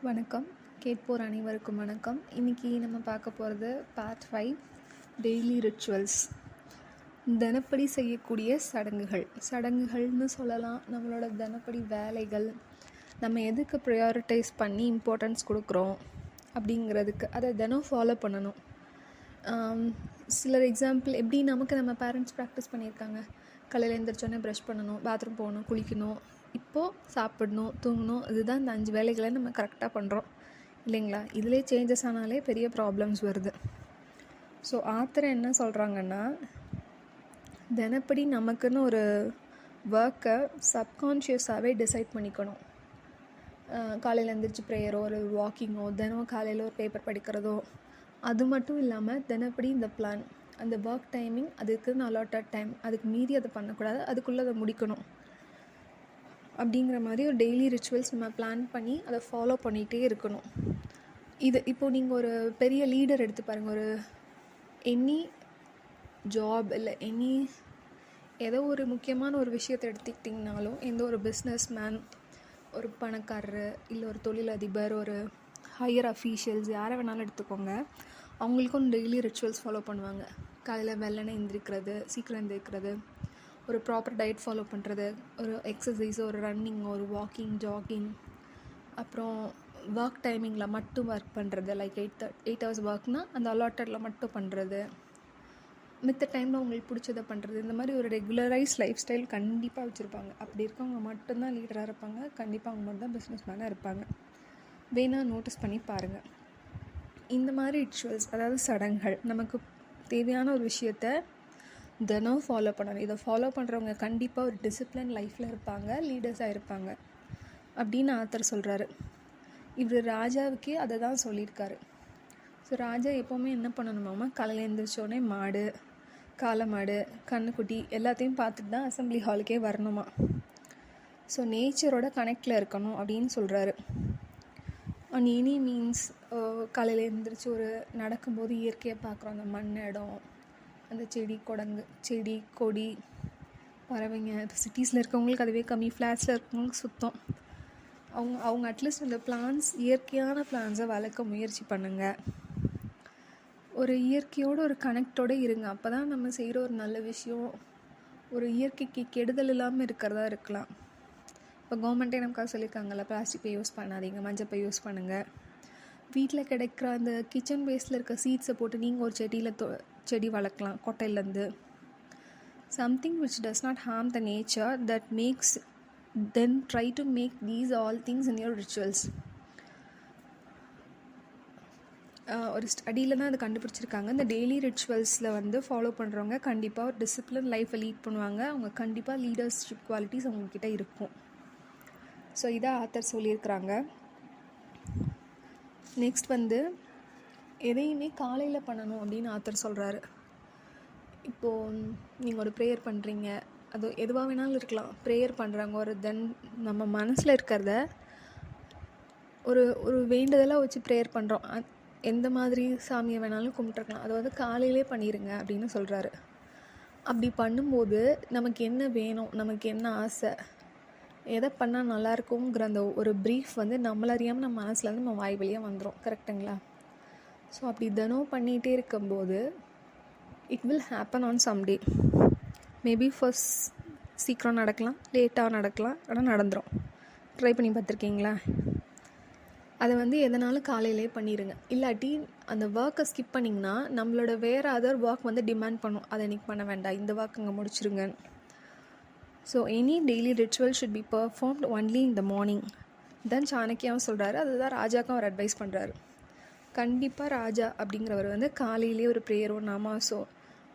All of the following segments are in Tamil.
வணக்கம். கேட்போர் அனைவருக்கும் வணக்கம். இன்றைக்கி நம்ம பார்க்க போகிறது பார்ட் 5 டெய்லி ரிச்சுவல்ஸ். தினப்படி செய்யக்கூடிய சடங்குகள்னு சொல்லலாம். நம்மளோட தினப்படி வேலைகள், நம்ம எதுக்கு ப்ரையாரிட்டைஸ் பண்ணி இம்பார்ட்டன்ஸ் கொடுக்குறோம் அப்படிங்கிறதுக்கு அதை தினம் ஃபாலோ பண்ணணும். சிலர் எக்ஸாம்பிள் எப்படி நம்ம பேரண்ட்ஸ் ப்ராக்டிஸ் பண்ணியிருக்காங்க. காலையில் எழுந்திரிச்சோன்னே ப்ரஷ் பண்ணணும், பாத்ரூம் போகணும், குளிக்கணும், இப்போது சாப்பிடணும், தூங்கணும். இதுதான் இந்த 5 வேலைகளை நம்ம கரெக்டாக பண்ணுறோம் இல்லைங்களா? இதிலே சேஞ்சஸ் ஆனாலே பெரிய ப்ராப்ளம்ஸ் வருது. ஸோ ஆத்தர் என்ன சொல்கிறாங்கன்னா, தினப்படி நமக்குன்னு ஒரு ஒர்க்கை சப்கான்ஷியஸாகவே டிசைட் பண்ணிக்கணும். காலையில் எழுந்திரிச்சு ப்ரேயரோ ஒரு வாக்கிங்கோ, தினம் காலையில் ஒரு பேப்பர் படிக்கிறதோ, அது மட்டும் இல்லாமல் தினப்படி இந்த பிளான், அந்த ஒர்க் டைமிங், அதுக்குன்னு அலாட்டட் டைம், அதுக்கு மீறி அதை பண்ணக்கூடாது, அதுக்குள்ளே அதை முடிக்கணும் அப்படிங்கிற மாதிரி ஒரு டெய்லி ரிச்சுவல்ஸ் நம்ம பிளான் பண்ணி அதை ஃபாலோ பண்ணிகிட்டே இருக்கணும். இப்போது நீங்கள் ஒரு பெரிய லீடர் எடுத்து பாருங்கள். ஒரு எனி ஜாப் இல்லை ஏதோ ஒரு முக்கியமான ஒரு விஷயத்தை எடுத்துக்கிட்டிங்கனாலும், எந்த ஒரு பிஸ்னஸ் மேன், ஒரு பணக்காரர், இல்லை ஒரு தொழிலதிபர், ஒரு ஹையர் அஃபீஷியல்ஸ், யாரை வேணாலும் எடுத்துக்கோங்க. அவங்களுக்கும் டெய்லி ரிச்சுவல்ஸ் ஃபாலோ பண்ணுவாங்க. காலையில் வெள்ளனை எந்திரிக்கிறது, சீக்கிரம் எந்திரிக்கிறது, ஒரு ப்ராப்பர் டயட் ஃபாலோ பண்ணுறது, ஒரு எக்ஸசைஸ், ஒரு ரன்னிங், ஒரு வாக்கிங், ஜாகிங், அப்புறம் ஒர்க் டைமிங்கில் மட்டும் ஒர்க் பண்ணுறது. லைக் 8 hours ஒர்க்னால் அந்த அலாட்டடில் மட்டும் பண்ணுறது, மித்த டைமில் உங்களுக்கு பிடிச்சதை பண்ணுறது. இந்த மாதிரி ஒரு ரெகுலரைஸ் லைஃப் ஸ்டைல் கண்டிப்பாக வச்சுருப்பாங்க. அப்படி இருக்கவங்க மட்டும்தான் லீடராக இருப்பாங்க. கண்டிப்பாக அவங்க மட்டும் தான் பிஸ்னஸ் மேனாக இருப்பாங்க. வேணால் நோட்டீஸ் பண்ணி பாருங்கள். இந்த மாதிரி ரிச்சுவல்ஸ், அதாவது சடங்குகள், நமக்கு தேவையான ஒரு விஷயத்தை தினம் ஃபாலோ பண்ணணும். இதை ஃபாலோ பண்ணுறவங்க கண்டிப்பாக ஒரு டிசிப்ளின் லைஃப்பில் இருப்பாங்க, லீடர்ஸாக இருப்பாங்க அப்படின்னு ஆத்தர் சொல்கிறாரு. இவர் ராஜாவுக்கே அதை தான் சொல்லியிருக்காரு. ஸோ ராஜா எப்போவுமே என்ன பண்ணணுமாமா, காலையில் எழுந்திரிச்சோடனே மாடு, காளை மாடு, கன்றுக்குட்டி எல்லாத்தையும் பார்த்துட்டு தான் அசம்பிளி ஹாலுக்கே வரணுமா. ஸோ நேச்சரோட கனெக்டில் இருக்கணும் அப்படின்னு சொல்கிறாரு. அண்ட் எனி மீன்ஸ் காலையில் எழுந்திரிச்சு ஒரு நடக்கும்போது இயற்கையை பார்க்குறோம். அந்த மண் இடம், அந்த செடி கொடி, பறவைங்க. இப்போ சிட்டிஸில் இருக்கவங்களுக்கு அதுவே கம்மி, ஃப்ளாட்ஸில் இருக்கவங்களுக்கு சுத்தம். அவங்க அட்லீஸ்ட் அந்த பிளான்ஸ், இயற்கையான பிளான்ஸை வளர்க்க முயற்சி பண்ணுங்கள். ஒரு இயற்கையோடு ஒரு கனெக்டோடு இருங்க. அப்போ தான் நம்ம செய்கிற ஒரு நல்ல விஷயம் ஒரு இயற்கைக்கு கெடுதல் இல்லாமல் இருக்கிறதா இருக்கலாம். இப்போ கவர்மெண்ட்டே நமக்காக சொல்லியிருக்காங்கல்ல, பிளாஸ்டிக் பை யூஸ் பண்ணாதீங்க, மஞ்சள் பை யூஸ் பண்ணுங்கள். வீட்டில் கிடைக்கிற அந்த கிச்சன் வேஸ்ட்டில் இருக்க சீட்ஸை போட்டு நீங்கள் ஒரு செடி வளர்க்கலாம் கொட்டையிலேருந்து. Something which does not harm the nature, that makes then try to make these all things in your rituals. ஒரு ஸ்டடியில் தான் அதை கண்டுபிடிச்சிருக்காங்க. இந்த டெய்லி ரிச்சுவல்ஸில் ஃபாலோ பண்ணுறவங்க கண்டிப்பாக ஒரு டிசிப்ளின் லைஃப்பை லீட் பண்ணுவாங்க. அவங்க கண்டிப்பாக லீடர்ஷிப் குவாலிட்டிஸ் அவங்கக்கிட்ட இருக்கும். ஸோ இதை ஆத்தர் சொல்லியிருக்கிறாங்க. நெக்ஸ்ட் எதையுமே காலையில் பண்ணணும் அப்படின்னு ஆத்தர் சொல்கிறாரு. இப்போது நீங்கள் ஒரு ப்ரேயர் பண்ணுறீங்க, அது எதுவாக வேணாலும் இருக்கலாம். ப்ரேயர் பண்ணுறாங்க, ஒரு நம்ம மனசில் இருக்கிறத ஒரு வேண்டுதலாக வச்சு ப்ரேயர் பண்ணுறோம். எந்த மாதிரி சாமியை வேணாலும் கும்பிட்டுருக்கலாம். அதை காலையிலே பண்ணிடுங்க அப்படின்னு சொல்கிறாரு. அப்படி பண்ணும்போது நமக்கு என்ன வேணும், நமக்கு என்ன ஆசை, எதை பண்ணால் நல்லாயிருக்குங்கிற அந்த ஒரு ப்ரீஃப் நம்மளறியாமல் நம்ம மனசுலேருந்து நம்ம வாய் வழியாக வந்துடும். கரெக்டுங்களா? ஸோ அப்படி தினம் பண்ணிகிட்டே இருக்கும்போது it will happen on some day. Maybe first சீக்கிரம் நடக்கலாம், லேட்டாக நடக்கலாம், ஆனால் நடந்துடும். ட்ரை பண்ணி பார்த்துருக்கீங்களா? அதை எதனாலும் காலையிலே பண்ணிடுங்க. இல்லாட்டி அந்த ஒர்க்கை ஸ்கிப் பண்ணிங்கன்னா நம்மளோட வேறு அதர் ஒர்க் டிமாண்ட் பண்ணும், அதை இன்றைக்கி பண்ண வேண்டாம், இந்த ஒர்க் அங்கே முடிச்சிருங்க. So any daily ritual should be performed only in the morning. தான் சாணக்கியாவும் சொல்கிறாரு. அதுதான் ராஜாக்கும் அவர் அட்வைஸ் பண்ணுறாரு. கண்டிப்பாக ராஜா அப்படிங்கிறவர் காலையிலே ஒரு ப்ரேயரோ, நமாஸோ,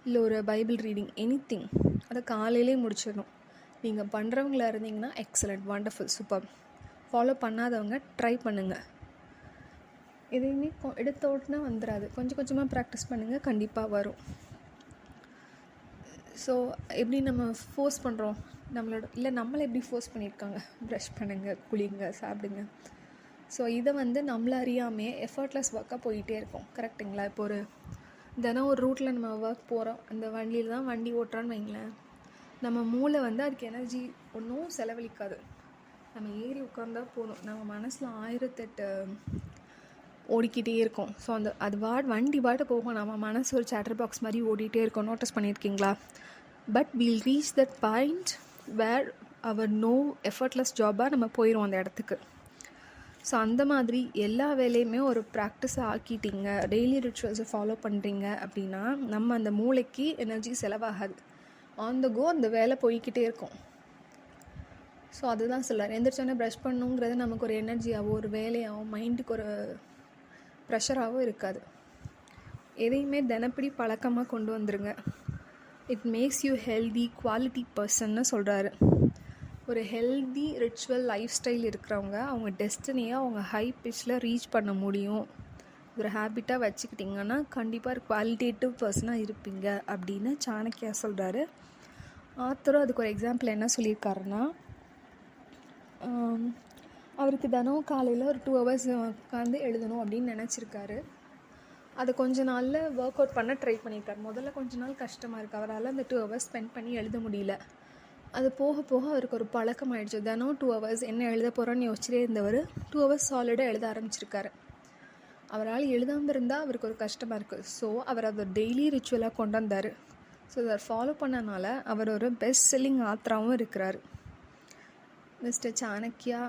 இல்லை ஒரு பைபிள் ரீடிங், எனிதிங், அதை காலையிலே முடிச்சிடணும். நீங்கள் பண்ணுறவங்களா இருந்தீங்கன்னா எக்ஸலண்ட், வண்டர்ஃபுல், சூப்பர். ஃபாலோ பண்ணாதவங்க ட்ரை பண்ணுங்கள். எதையுமே எடுத்த உடனே வந்துடாது. கொஞ்சம் கொஞ்சமாக ப்ராக்டிஸ் பண்ணுங்கள், கண்டிப்பாக வரும். ஸோ எப்படி நம்ம ஃபோர்ஸ் பண்ணுறோம் நம்மளை எப்படி ஃபோர்ஸ் பண்ணியிருக்காங்க, ப்ரஷ் பண்ணுங்கள், குளிங்க, சாப்பிடுங்க. ஸோ இதை நம்மளை அறியாமே எஃபர்ட்லெஸ் ஒர்க்காக போயிட்டே இருக்கும். கரெக்டுங்களா? இப்போ தினம் ஒரு ரூட்டில் நம்ம ஒர்க் போகிறோம், அந்த வண்டியில் தான் வண்டி ஓட்டுறான்னு வைங்களேன். நம்ம மூளை அதுக்கு எனர்ஜி ஒன்றும் செலவழிக்காது. நம்ம ஏறி உட்காந்தா போதும், நம்ம மனசில் 1008 ஓடிக்கிட்டே இருக்கும். ஸோ அது வண்டி பாட்டு போகும், நம்ம மனசு ஒரு சேட்டர் பாக்ஸ் மாதிரி ஓடிட்டே இருக்கும். நோட்டீஸ் பண்ணியிருக்கீங்களா? But we'll reach that point where our no effortless ஜாபாக நம்ம போயிடும் அந்த இடத்துக்கு. ஸோ அந்த மாதிரி எல்லா வேலையுமே ஒரு ப்ராக்டிஸை ஆக்கிட்டிங்க, டெய்லி ரிச்சுவல்ஸை ஃபாலோ பண்ணுறீங்க அப்படின்னா நம்ம அந்த மூளைக்கு எனர்ஜி செலவாகாது. ஆன் த கோ அந்த வேலை போய்கிட்டே இருக்கும். ஸோ அதுதான் சொல்கிறார். எந்திரிச்சோன்னே ப்ரஷ் பண்ணுங்கிறது நமக்கு ஒரு எனர்ஜியாகவோ ஒரு வேலையாகவும் மைண்டுக்கு ஒரு ப்ரெஷராகவும் இருக்காது. எதையுமே தினப்படி பழக்கமாக கொண்டு வந்துருங்க. It makes you healthy quality பர்சன்னு சொல்கிறாரு. ஒரு ஹெல்தி ரிச்சுவல் லைஃப் ஸ்டைல் இருக்கிறவங்க அவங்க டெஸ்டினியை அவங்க ஹை பிச்சில் ரீச் பண்ண முடியும். ஒரு ஹேபிட்டாக வச்சுக்கிட்டிங்கன்னா கண்டிப்பாக ஒரு குவாலிட்டேட்டிவ் பர்சனாக இருப்பீங்க அப்படின்னு சாணக்கியா சொல்கிறாரு. ஆத்தரும் அதுக்கு ஒரு எக்ஸாம்பிள் என்ன சொல்லியிருக்காருன்னா, அவருக்கு தினம் காலையில் ஒரு 2 hours உட்காந்து எழுதணும் அப்படின்னு நினச்சிருக்காரு. அதை கொஞ்ச நாளில் ஒர்க் அவுட் பண்ண ட்ரை பண்ணியிருக்காரு. முதல்ல கொஞ்ச நாள் கஷ்டமாக இருக்குது, அவரால் அந்த 2 hours ஸ்பெண்ட் பண்ணி எழுத முடியல. அது போக போக அவருக்கு ஒரு பழக்கம் ஆகிடுச்சு. தினம் 2 hours என்ன எழுத போகிறோன்னு யோசிச்சிட்டே இருந்தவர் 2 hours சாலிடாக எழுத ஆரம்பிச்சிருக்காரு. அவரால் எழுதாமல் இருந்தால் அவருக்கு ஒரு கஷ்டமாக இருக்குது. ஸோ அவர் அதை டெய்லி ரிச்சுவலாக கொண்டு வந்தார். ஸோ அதை ஃபாலோ பண்ணனால அவர் ஒரு பெஸ்ட் செல்லிங் ஆத்தராகவும் இருக்கிறார். மிஸ்டர் சாணக்கியா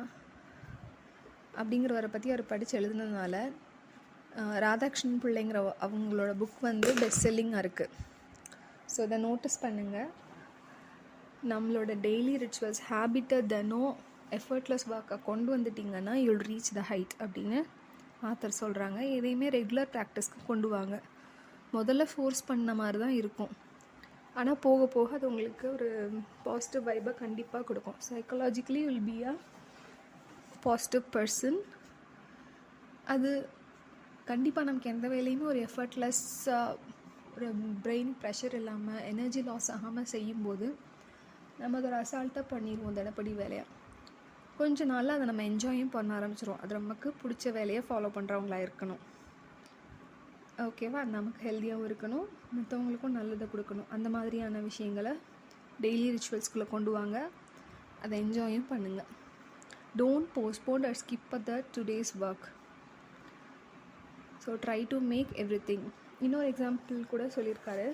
அப்படிங்கிறவரை பற்றி அவர் படித்து எழுதுனதுனால ராதாகிருஷ்ணன் பிள்ளைங்கிற அவங்களோட புக் பெஸ்ட் செல்லிங்காக இருக்குது. ஸோ இதை நோட்டீஸ் பண்ணுங்கள். நம்மளோட டெய்லி ரிச்சுவல்ஸ் ஹேபிட்டை தினம் எஃபர்ட்லெஸ் ஒர்க்கை கொண்டு வந்துட்டிங்கன்னா யூல் ரீச் த ஹைட் அப்படின்னு ஆத்தர் சொல்கிறாங்க. எதையுமே ரெகுலர் ப்ராக்டிஸ்க்கு கொண்டு வாங்க. முதல்ல ஃபோர்ஸ் பண்ண மாதிரி தான் இருக்கும், ஆனால் போக போக அது உங்களுக்கு ஒரு பாசிட்டிவ் வைப்பை கண்டிப்பாக கொடுக்கும். Psychologically will be a positive person. அது கண்டிப்பாக நமக்கு எந்த வேலையுமே ஒரு எஃபர்ட்லெஸ்ஸாக ஒரு பிரெயின் ப்ரெஷர் இல்லாமல் எனர்ஜி லாஸ் ஆகாமல் செய்யும்போது நம்ம அதை ஒரு அசால்ட்டாக பண்ணிடுவோம் தினப்படி வேலையாக. கொஞ்ச நாளில் அதை நம்ம என்ஜாயும் பண்ண ஆரம்பிச்சிடுவோம். அது நமக்கு பிடிச்ச வேலையை ஃபாலோ பண்ணுறவங்களா இருக்கணும். ஓகேவா? நமக்கு ஹெல்த்தியாகவும் இருக்கணும், மற்றவங்களுக்கும் நல்லதை கொடுக்கணும். அந்த மாதிரியான விஷயங்களை டெய்லி ரிச்சுவல்ஸ்குள்ளே கொண்டு வாங்க, அதை என்ஜாயும் பண்ணுங்கள். Don't postpone or skip the today's work. So try to make everything. இன்னொரு எக்ஸாம்பிள் கூட சொல்லியிருக்காரு.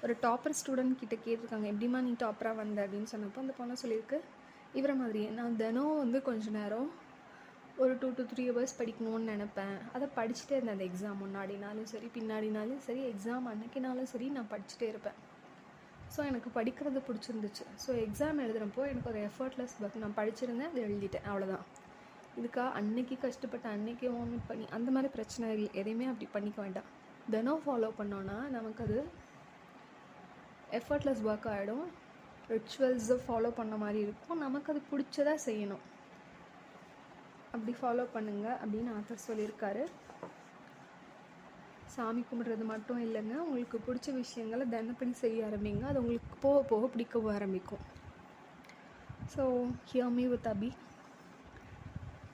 ஒரு டாப்பர் ஸ்டூடெண்ட் கிட்ட கேட்டிருக்காங்க, எப்படிமா நீ டாப்பராக வந்த அப்படின்னு சொன்னப்போ அந்த பொண்ணை சொல்லியிருக்கு, இவரை மாதிரியே நான் தினம் கொஞ்சம் நேரம் ஒரு 2 to 3 hours படிக்கணும்னு நினப்பேன். அதை படிச்சுட்டே இருந்தேன். அந்த எக்ஸாம் முன்னாடினாலும் சரி பின்னாடினாலும் சரி எக்ஸாம் அன்னைக்கினாலும் சரி நான் படிச்சுட்டே இருப்பேன். ஸோ எனக்கு படிக்கிறது பிடிச்சிருந்துச்சு. ஸோ எக்ஸாம் எழுதுகிறப்போ எனக்கு ஒரு எஃபர்ட்லெஸ் ஒர்க், நான் படிச்சிருந்தேன், அதை எழுதிட்டேன், அவ்வளோதான். இதுக்காக அன்னைக்கு கஷ்டப்பட்டு அன்னைக்கே வாமிட் பண்ணி அந்த மாதிரி பிரச்சனை எதையுமே அப்படி பண்ணிக்க வேண்டாம். தினம் ஃபாலோ பண்ணோன்னா நமக்கு அது எஃபர்ட்லெஸ் ஒர்க் ஆகிடும். ரிச்சுவல்ஸை ஃபாலோ பண்ண மாதிரி இருக்கும், நமக்கு அது பிடிச்சதாக செய்யணும். அப்படி ஃபாலோ பண்ணுங்கள் அப்படின்னு ஆத்தர் சொல்லியிருக்காரு. சாமி கும்பிட்றது மட்டும் இல்லைங்க, உங்களுக்கு பிடிச்ச விஷயங்களை தினப்படி செய்ய ஆரம்பிங்க, அது உங்களுக்கு போக போக பிடிக்கவும் ஆரம்பிக்கும். So hear me with Abhi.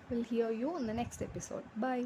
We'll hear you in the next episode. Bye.